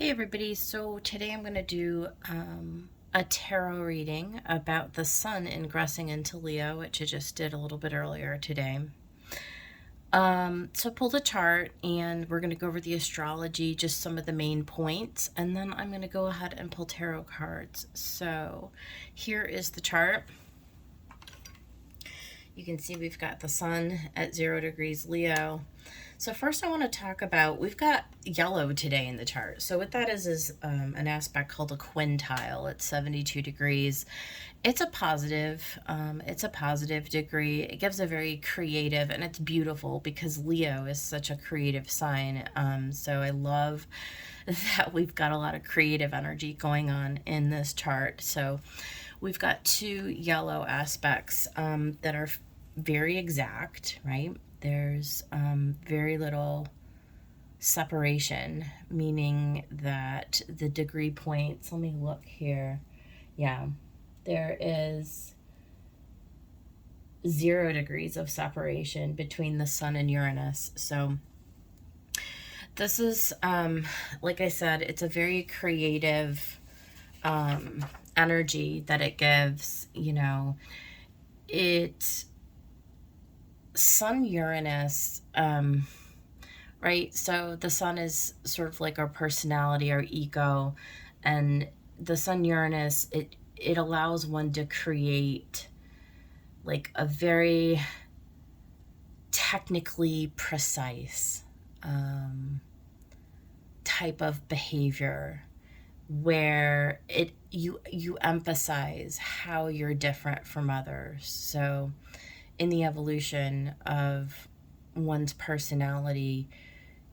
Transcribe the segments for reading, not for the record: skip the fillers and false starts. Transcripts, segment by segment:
Hey everybody, so today I'm going to do a tarot reading about the sun ingressing into Leo, which I just did a little bit earlier today. So I pulled a chart and we're going to go over the astrology, just some of the main points, and then I'm going to go ahead and pull tarot cards. So here is the chart. You can see we've got the sun at 0 degrees Leo. So first I want to talk about, we've got yellow today in the chart. So what that is an aspect called a quintile. It's 72 degrees. It's a positive degree. It gives a very creative, and it's beautiful because Leo is such a creative sign. So I love that we've got a lot of creative energy going on in this chart. So we've got two yellow aspects that are very exact, right? There's very little separation, meaning that the degree points, let me look here. Yeah, there is 0 degrees of separation between the sun and Uranus. So this is, like I said, it's a very creative energy that it gives. You know, it Sun Uranus, right? So the sun is sort of like our personality, our ego, and the sun Uranus, it allows one to create like a very technically precise type of behavior where you emphasize how you're different from others. So in the evolution of one's personality,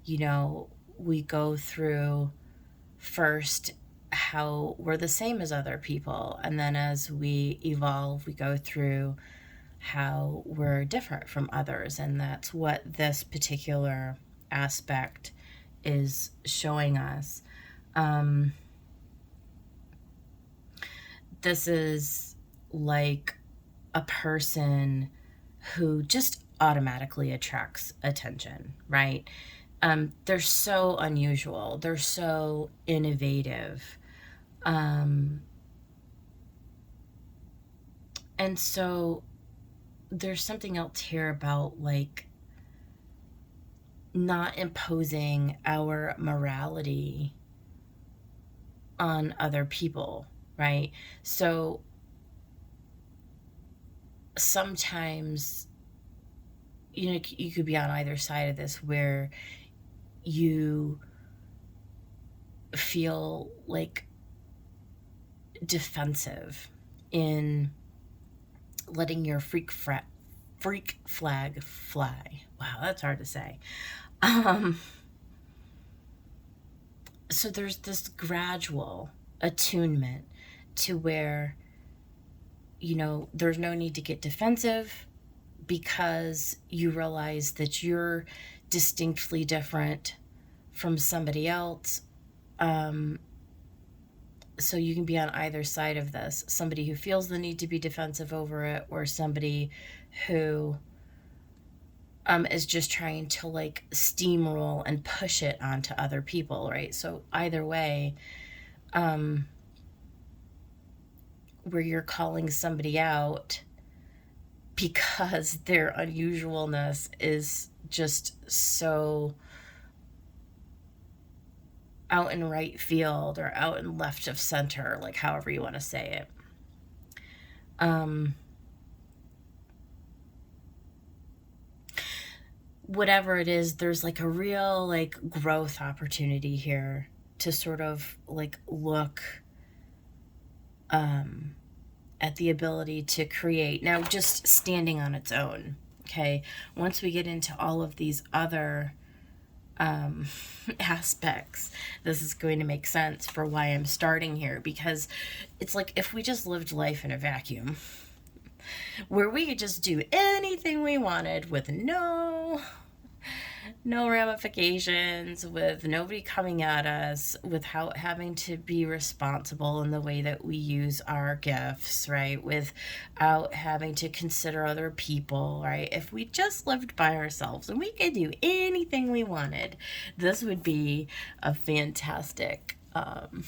you know, we go through first how we're the same as other people, and then as we evolve, we go through how we're different from others, and that's what this particular aspect is showing us. This is like a person who just automatically attracts attention, right? They're so unusual. They're so innovative. And so there's something else here about like not imposing our morality on other people, right? So sometimes, you know, you could be on either side of this where you feel like defensive in letting your freak flag fly. Wow, that's hard to say. So there's this gradual attunement to where, you know, there's no need to get defensive because you realize that you're distinctly different from somebody else. So you can be on either side of this. Somebody who feels the need to be defensive over it, or somebody who is just trying to like steamroll and push it onto other people, right? So either way, where you're calling somebody out because their unusualness is just so out in right field or out in left of center, like however you want to say it. Whatever it is, there's like a real like growth opportunity here to sort of like look at the ability to create. Now, just standing on its own, okay? Once we get into all of these other aspects, this is going to make sense for why I'm starting here, because it's like if we just lived life in a vacuum where we could just do anything we wanted with no ramifications, with nobody coming at us, without having to be responsible in the way that we use our gifts, right? Without having to consider other people, right? If we just lived by ourselves and we could do anything we wanted, this would be a fantastic um,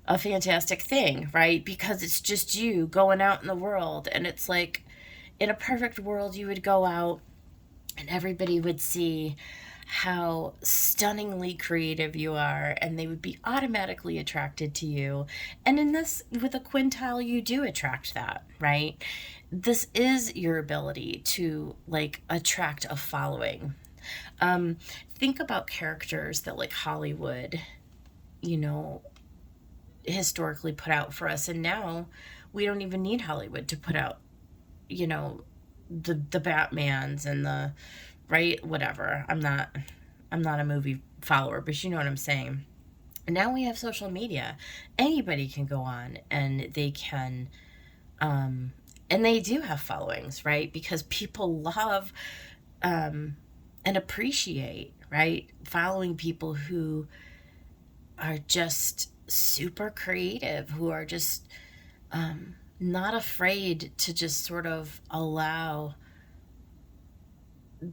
a fantastic thing, right? Because it's just you going out in the world. And it's like, in a perfect world, you would go out and everybody would see how stunningly creative you are, and they would be automatically attracted to you. And in this, with a quintile, you do attract that, right? This is your ability to like attract a following. Think about characters that like Hollywood, you know, historically put out for us, and now we don't even need Hollywood to put out, you know, the Batmans and the right whatever. I'm not a movie follower, but you know what I'm saying. And now we have social media. Anybody can go on and they can and they do have followings, right? Because people love and appreciate, right? Following people who are just super creative, who are just not afraid to just sort of allow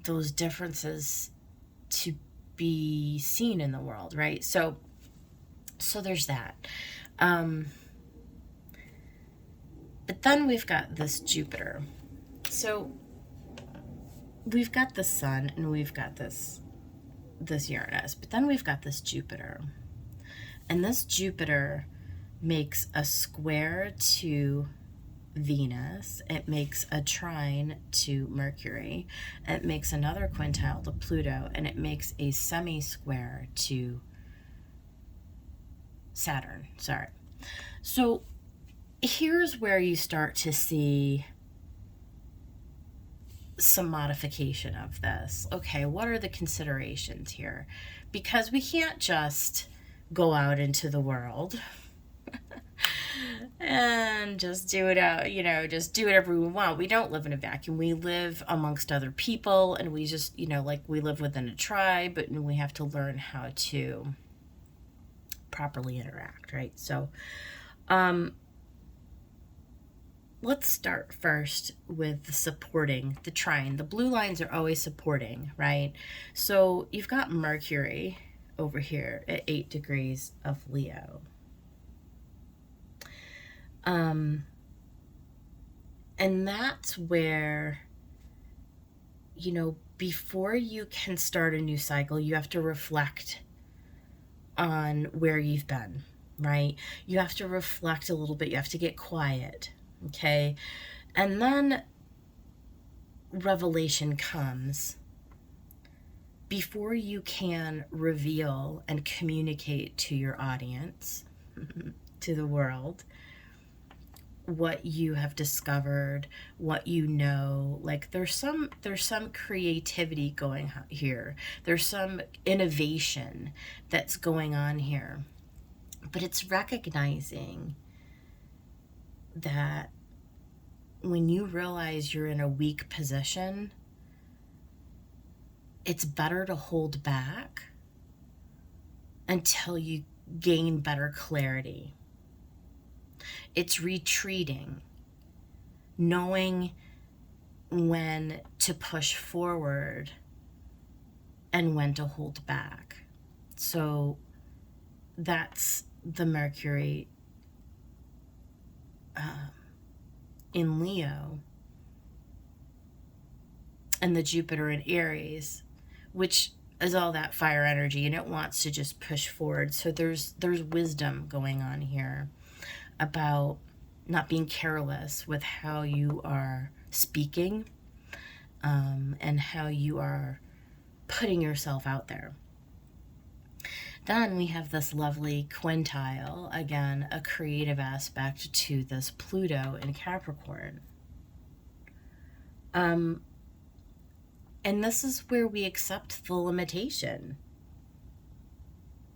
those differences to be seen in the world, right? So there's that. But then we've got this Jupiter. So we've got the Sun and we've got this Uranus, but then we've got this Jupiter. And this Jupiter makes a square to Venus, it makes a trine to Mercury, it makes another quintile to Pluto, and it makes a semi-square to Saturn. Sorry. So here's where you start to see some modification of this. Okay, what are the considerations here? Because we can't just go out into the world and just do it out, just do whatever we want. We don't live in a vacuum. We live amongst other people, and we just, like we live within a tribe, but we have to learn how to properly interact, right? So, let's start first with supporting the trine. The blue lines are always supporting, right? So you've got Mercury over here at 8 degrees of Leo. And that's where, before you can start a new cycle, you have to reflect on where you've been, right? You have to reflect a little bit. You have to get quiet, okay? And then revelation comes before you can reveal and communicate to your audience, to the world, what you have discovered, what you know. Like there's some creativity going here. There's some innovation that's going on here. But it's recognizing that when you realize you're in a weak position, it's better to hold back until you gain better clarity. It's retreating, knowing when to push forward and when to hold back. So that's the Mercury in Leo and the Jupiter in Aries, which is all that fire energy, and it wants to just push forward. So there's wisdom going on here about not being careless with how you are speaking, and how you are putting yourself out there. Then we have this lovely quintile, again, a creative aspect to this Pluto in Capricorn. And this is where we accept the limitation.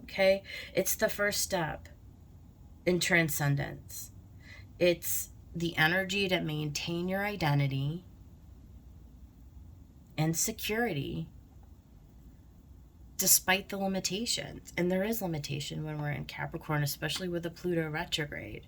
Okay? It's the first step in transcendence. It's the energy to maintain your identity and security despite the limitations. And there is limitation when we're in Capricorn, especially with the Pluto retrograde.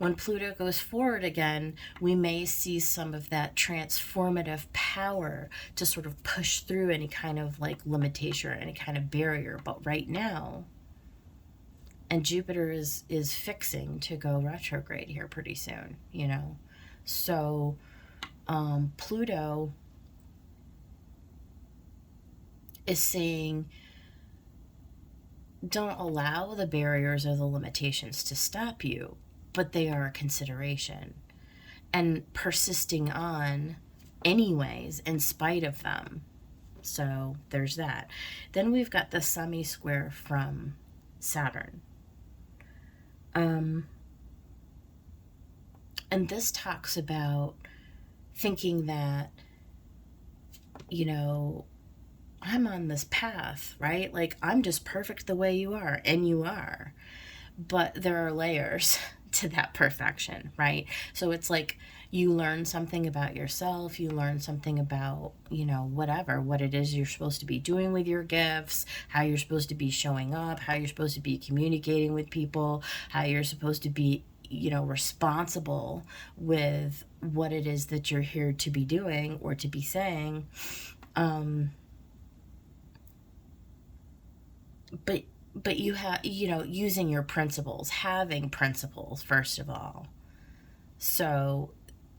When Pluto goes forward again, we may see some of that transformative power to sort of push through any kind of like limitation or any kind of barrier. But right now, and Jupiter is fixing to go retrograde here pretty soon, you know. So Pluto is saying, don't allow the barriers or the limitations to stop you, but they are a consideration. And persisting on anyways, in spite of them. So there's that. Then we've got the semi-square from Saturn. And this talks about thinking that, you know, I'm on this path, right? Like, I'm just perfect the way you are, and you are. But there are layers to that perfection, right? So it's like you learn something about yourself, you learn something about, you know, whatever, what it is you're supposed to be doing with your gifts, how you're supposed to be showing up, how you're supposed to be communicating with people, how you're supposed to be, you know, responsible with what it is that you're here to be doing or to be saying. But you have, you know, using your principles, having principles, first of all. So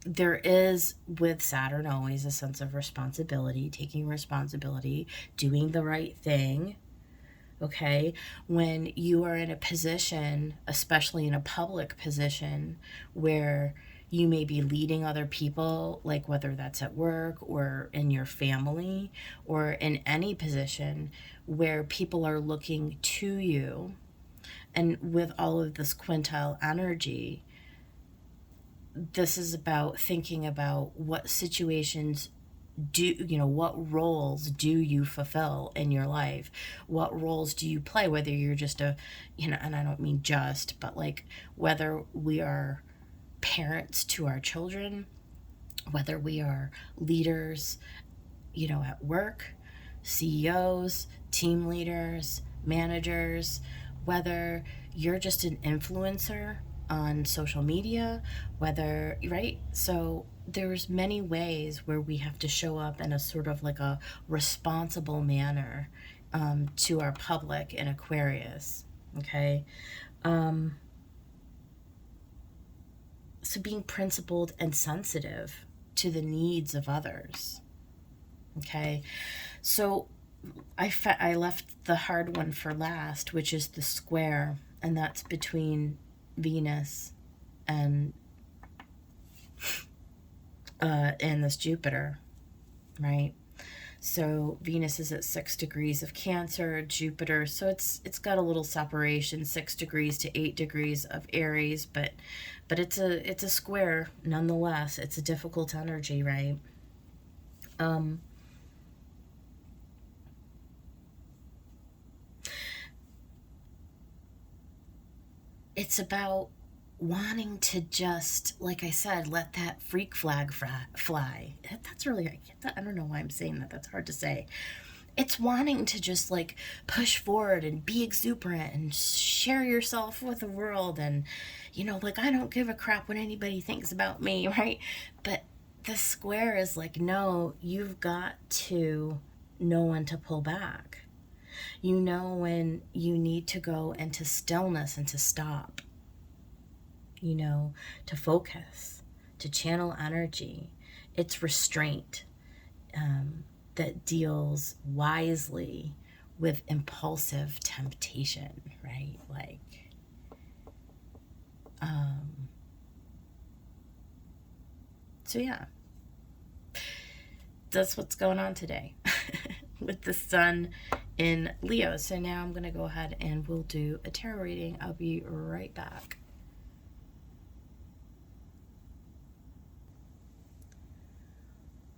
there is, with Saturn, always a sense of responsibility, taking responsibility, doing the right thing. Okay, when you are in a position, especially in a public position, where you may be leading other people, like whether that's at work or in your family or in any position where people are looking to you, and with all of this quintile energy, this is about thinking about what situations do, you know, what roles do you fulfill in your life? What roles do you play? Whether you're just a, you know, and I don't mean just, but like whether we are parents to our children, whether we are leaders, you know, at work, CEOs, team leaders, managers, whether you're just an influencer on social media, whether, right? So there's many ways where we have to show up in a sort of like a responsible manner to our public in Aquarius, okay? So being principled and sensitive to the needs of others, okay? So I left the hard one for last, which is the square, and that's between Venus and this Jupiter, right? So Venus is at 6 degrees of Cancer, Jupiter, so it's got a little separation, 6 degrees to 8 degrees of Aries, but it's a square nonetheless. It's a difficult energy, right? It's about wanting to just, like I said, let that freak flag fly. That's really, I don't know why I'm saying that. That's hard to say. It's wanting to just like push forward and be exuberant and share yourself with the world. And, you know, like, I don't give a crap what anybody thinks about me, right? But the square is like, no, you've got to know when to pull back. You know when you need to go into stillness and to stop, you know, to focus, to channel energy. It's restraint that deals wisely with impulsive temptation, right? Like, so yeah, that's what's going on today with the sun in Leo. So now I'm going to go ahead and we'll do a tarot reading. I'll be right back.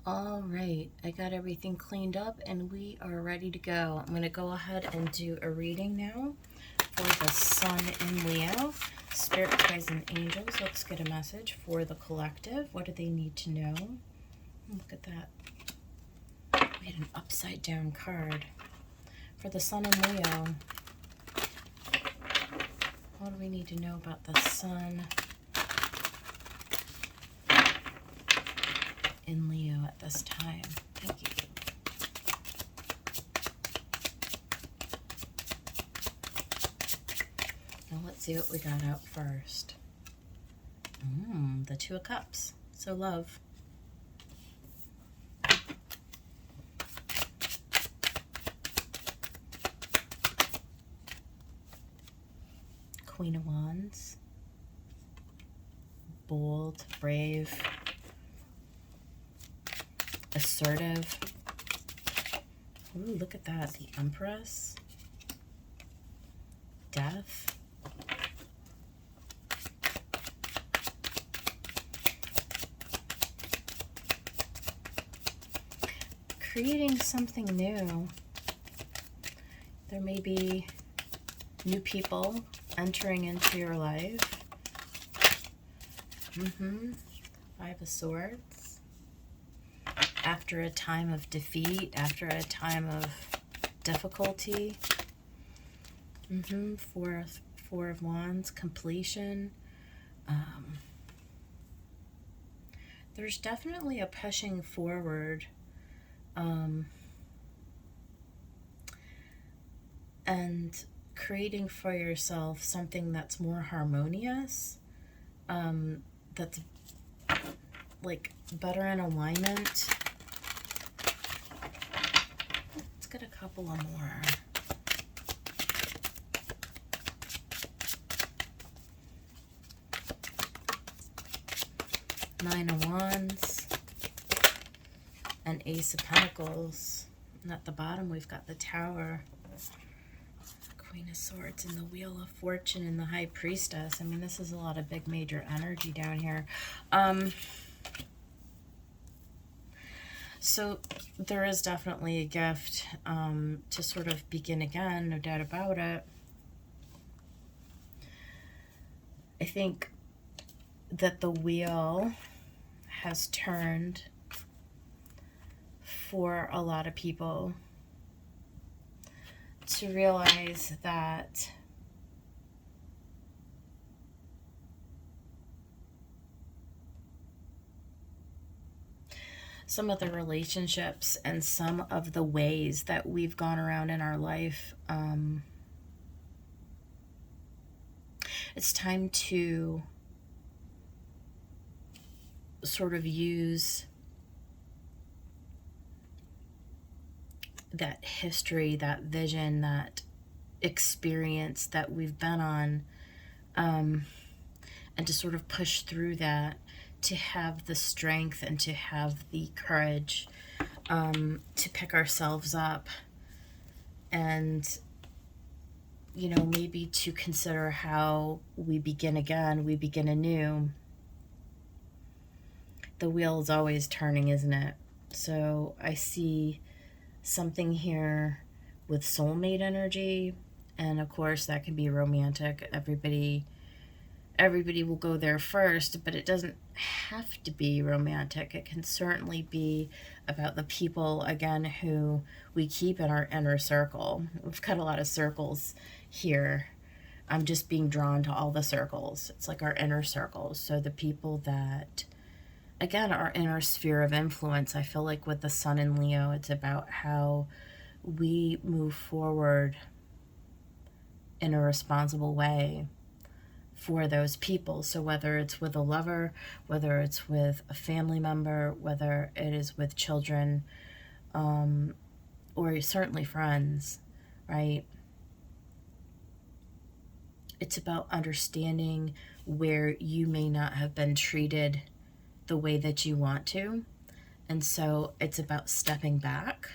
All right, I got everything cleaned up and we are ready to go. I'm going to go ahead and do a reading now for the sun in Leo. Spirit, guides, and angels, let's get a message for the collective. What do they need to know? Look at that. We had an upside down card. For the sun in Leo, what do we need to know about the sun in Leo at this time. Thank you. Now let's see what we got out first. The Two of Cups. So love. Queen of Wands. Bold, brave, assertive. Ooh, look at that. The Empress. Death. Creating something new. There may be new people entering into your life. Five of Swords. After a time of defeat, after a time of difficulty. Four of Wands, completion. There's definitely a pushing forward. And creating for yourself something that's more harmonious, that's like better in alignment. Let's get a couple of more. Nine of Wands and Ace of Pentacles. And at the bottom we've got the Tower. Queen of Swords and the Wheel of Fortune and the High Priestess. I mean, this is a lot of big major energy down here. So there is definitely a gift to sort of begin again, no doubt about it. I think that the wheel has turned for a lot of people to realize that some of the relationships and some of the ways that we've gone around in our life, it's time to sort of use that history, that vision, that experience that we've been on, and to sort of push through that, to have the strength and to have the courage to pick ourselves up and, you know, maybe to consider how we begin again, we begin anew. The wheel is always turning, isn't it? So I see something here with soulmate energy, and of course that can be romantic. Everybody will go there first, but it doesn't have to be romantic. It can certainly be about the people, again, who we keep in our inner circle. We've got a lot of circles here. I'm just being drawn to all the circles. It's like our inner circles. So the people that, again, our inner sphere of influence. I feel like with the Sun in Leo, it's about how we move forward in a responsible way for those people. So whether it's with a lover, whether it's with a family member, whether it is with children, or certainly friends, right? It's about understanding where you may not have been treated the way that you want to. And so it's about stepping back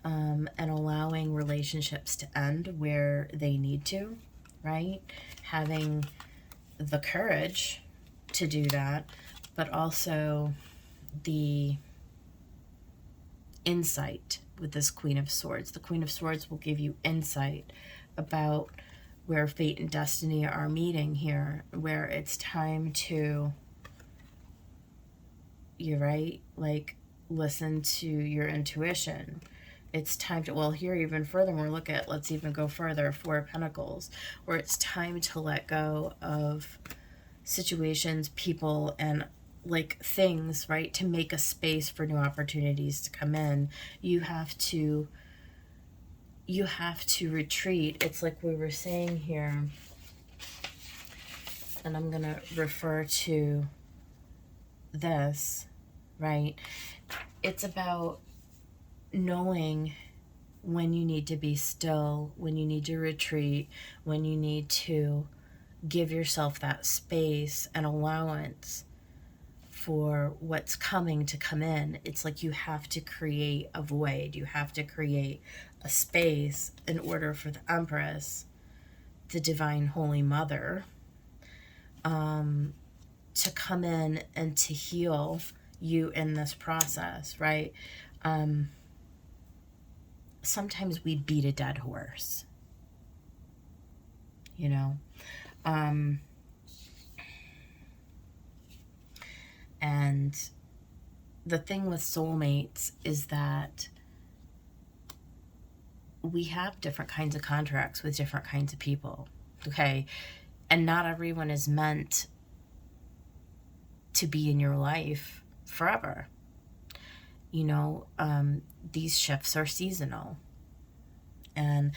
and allowing relationships to end where they need to, right? Having the courage to do that, but also the insight with this Queen of Swords. The Queen of Swords will give you insight about where fate and destiny are meeting here, where it's time to, you're right, like, listen to your intuition. It's time to, well, here even furthermore, look at, let's even go further, Four of Pentacles, where it's time to let go of situations, people, and like things, right, to make a space for new opportunities to come in. You have to retreat. It's like we were saying here, and I'm going to refer to this, right? It's about knowing when you need to be still, when you need to retreat, when you need to give yourself that space and allowance for what's coming to come in. It's like you have to create a void. You have to create a space in order for the Empress, the Divine Holy Mother, to come in and to heal you in this process, right? Sometimes we beat a dead horse, you know? And the thing with soulmates is that we have different kinds of contracts with different kinds of people, okay? And not everyone is meant to be in your life forever. You know, these shifts are seasonal. And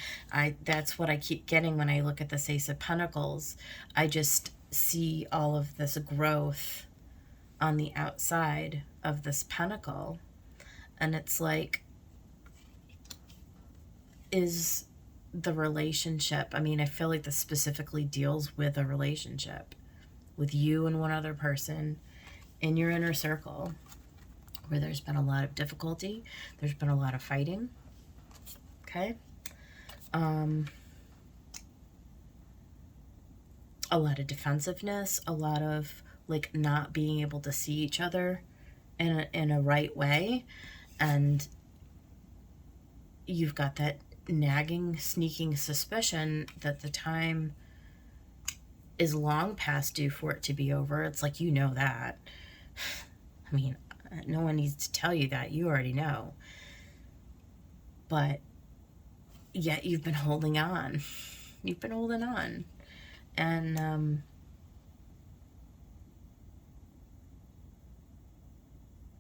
that's what I keep getting when I look at this Ace of Pentacles. I just see all of this growth on the outside of this pentacle. And it's like, is the relationship, I mean, I feel like this specifically deals with a relationship with you and one other person in your inner circle where there's been a lot of difficulty, there's been a lot of fighting, okay? A lot of defensiveness, a lot of like not being able to see each other in a right way, and you've got that nagging, sneaking suspicion that the time is long past due for it to be over. It's like, you know that. I mean, no one needs to tell you that. You already know. But yet you've been holding on. You've been holding on. And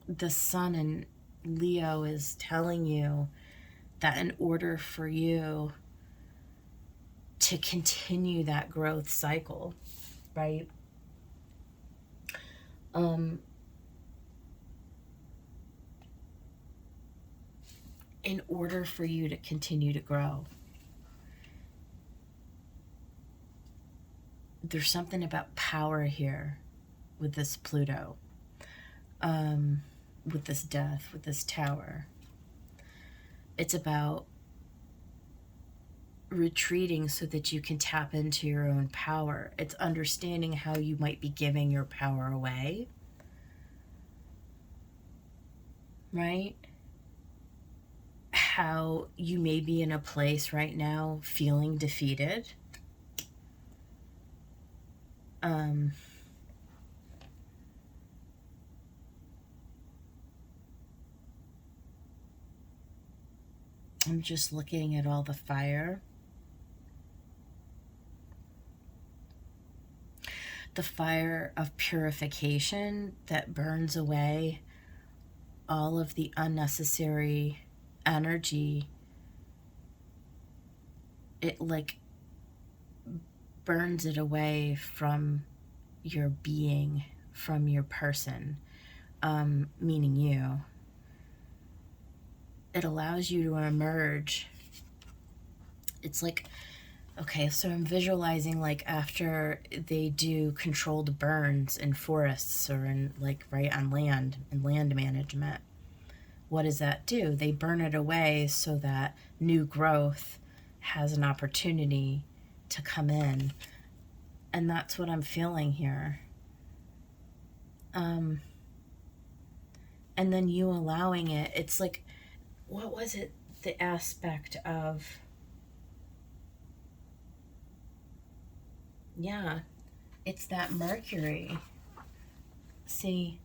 the sun in Leo is telling you that in order for you to continue that growth cycle, right? In order for you to continue to grow, there's something about power here with this Pluto, with this death, with this tower. It's about retreating so that you can tap into your own power. It's understanding how you might be giving your power away, right? How you may be in a place right now feeling defeated. I'm just looking at all the fire. The fire of purification that burns away all of the unnecessary energy. It like burns it away from your being, from your person, meaning you. It allows you to emerge. It's like, okay, so I'm visualizing like after they do controlled burns in forests or in like right on land, in land management. What does that do? They burn it away so that new growth has an opportunity to come in. And that's what I'm feeling here. And then you allowing it. It's like, what was it? The aspect of, yeah, it's that Mercury. See,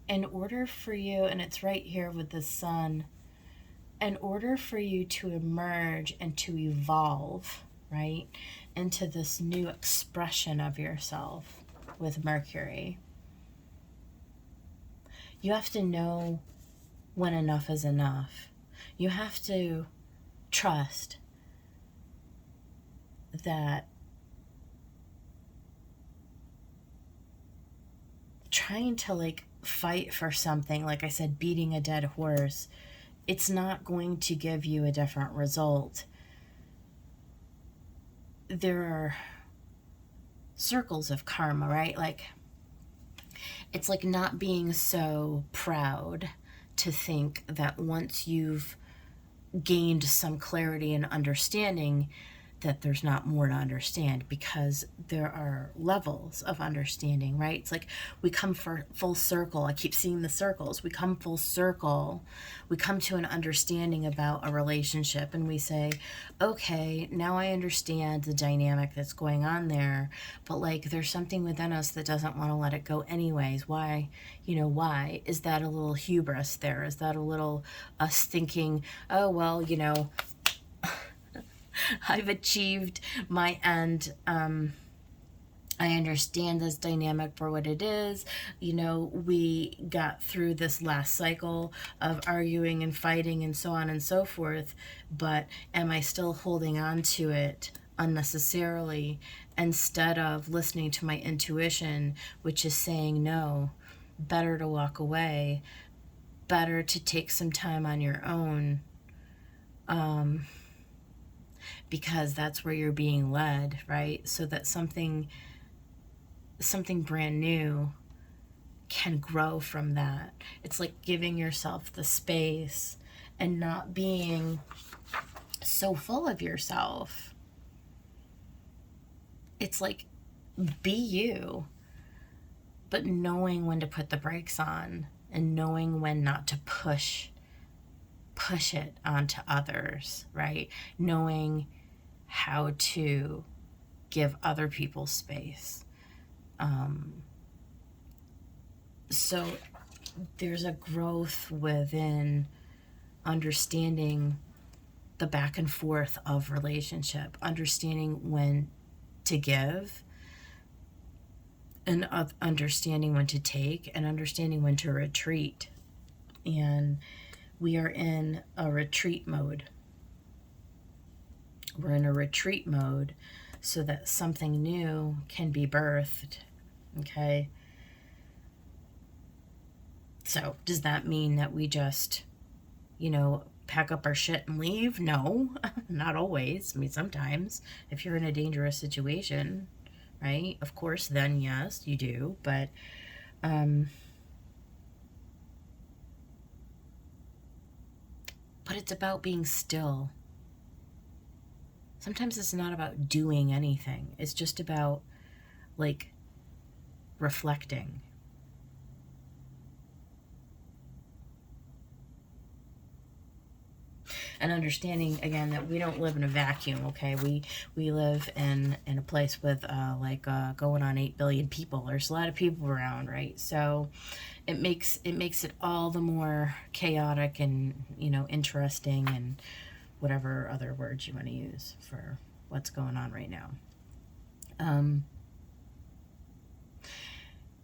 in order for you, and it's right here with the sun, in order for you to emerge and to evolve, right, into this new expression of yourself with Mercury, You have to know when enough is enough. You have to trust that trying to like fight for something, like I said, beating a dead horse, it's not going to give you a different result. There are circles of karma, right? Like, it's like not being so proud to think that once you've gained some clarity and understanding, that there's not more to understand, because there are levels of understanding, right? It's like we come for full circle. I keep seeing the circles. We come full circle. We come to an understanding about a relationship and we say, okay, now I understand the dynamic that's going on there, but like there's something within us that doesn't want to let it go anyways. Why? Why? Is that a little hubris there? Is that a little us thinking, oh, well, I've achieved my end. I understand this dynamic for what it is. We got through this last cycle of arguing and fighting and so on and so forth, but am I still holding on to it unnecessarily instead of listening to my intuition, which is saying no, better to walk away, better to take some time on your own. Because that's where you're being led, right? So that something brand new can grow from that. It's like giving yourself the space and not being so full of yourself. It's like, be you, but knowing when to put the brakes on and knowing when not to push it onto others, right? Knowing how to give other people space. So there's a growth within understanding the back and forth of relationship, understanding when to give, and understanding when to take, and understanding when to retreat. And we are in a retreat mode. We're in a retreat mode so that something new can be birthed. Okay? So, does that mean that we just, pack up our shit and leave? No, not always. I mean, sometimes if you're in a dangerous situation, right? Of course, then yes, you do. But, it's about being still. Sometimes it's not about doing anything. It's just about, like, reflecting. And understanding, again, that we don't live in a vacuum, okay? We live in a place with, going on 8 billion people. There's a lot of people around, right? So it makes it all the more chaotic and, interesting and whatever other words you want to use for what's going on right now.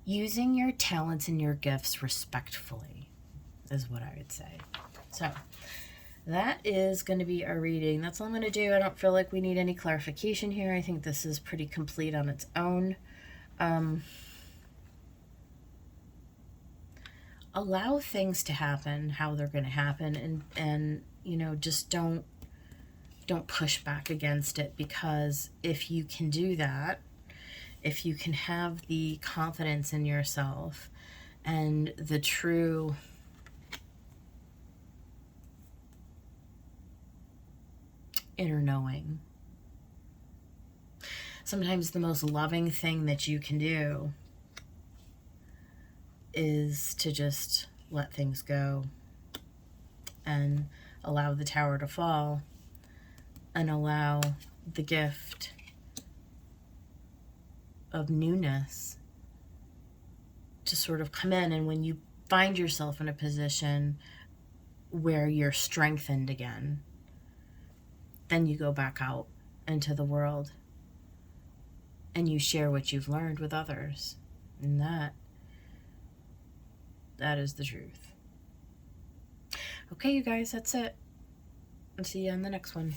Using your talents and your gifts respectfully is what I would say. So that is going to be our reading. That's all I'm going to do. I don't feel like we need any clarification here. I think this is pretty complete on its own. Allow things to happen how they're going to happen, and just don't push back against it, because if you can do that, if you can have the confidence in yourself and the true inner knowing, sometimes the most loving thing that you can do is to just let things go and allow the tower to fall and allow the gift of newness to sort of come in. And when you find yourself in a position where you're strengthened again, then you go back out into the world and you share what you've learned with others. And that That is the truth. Okay, you guys, that's it. I'll see you on the next one.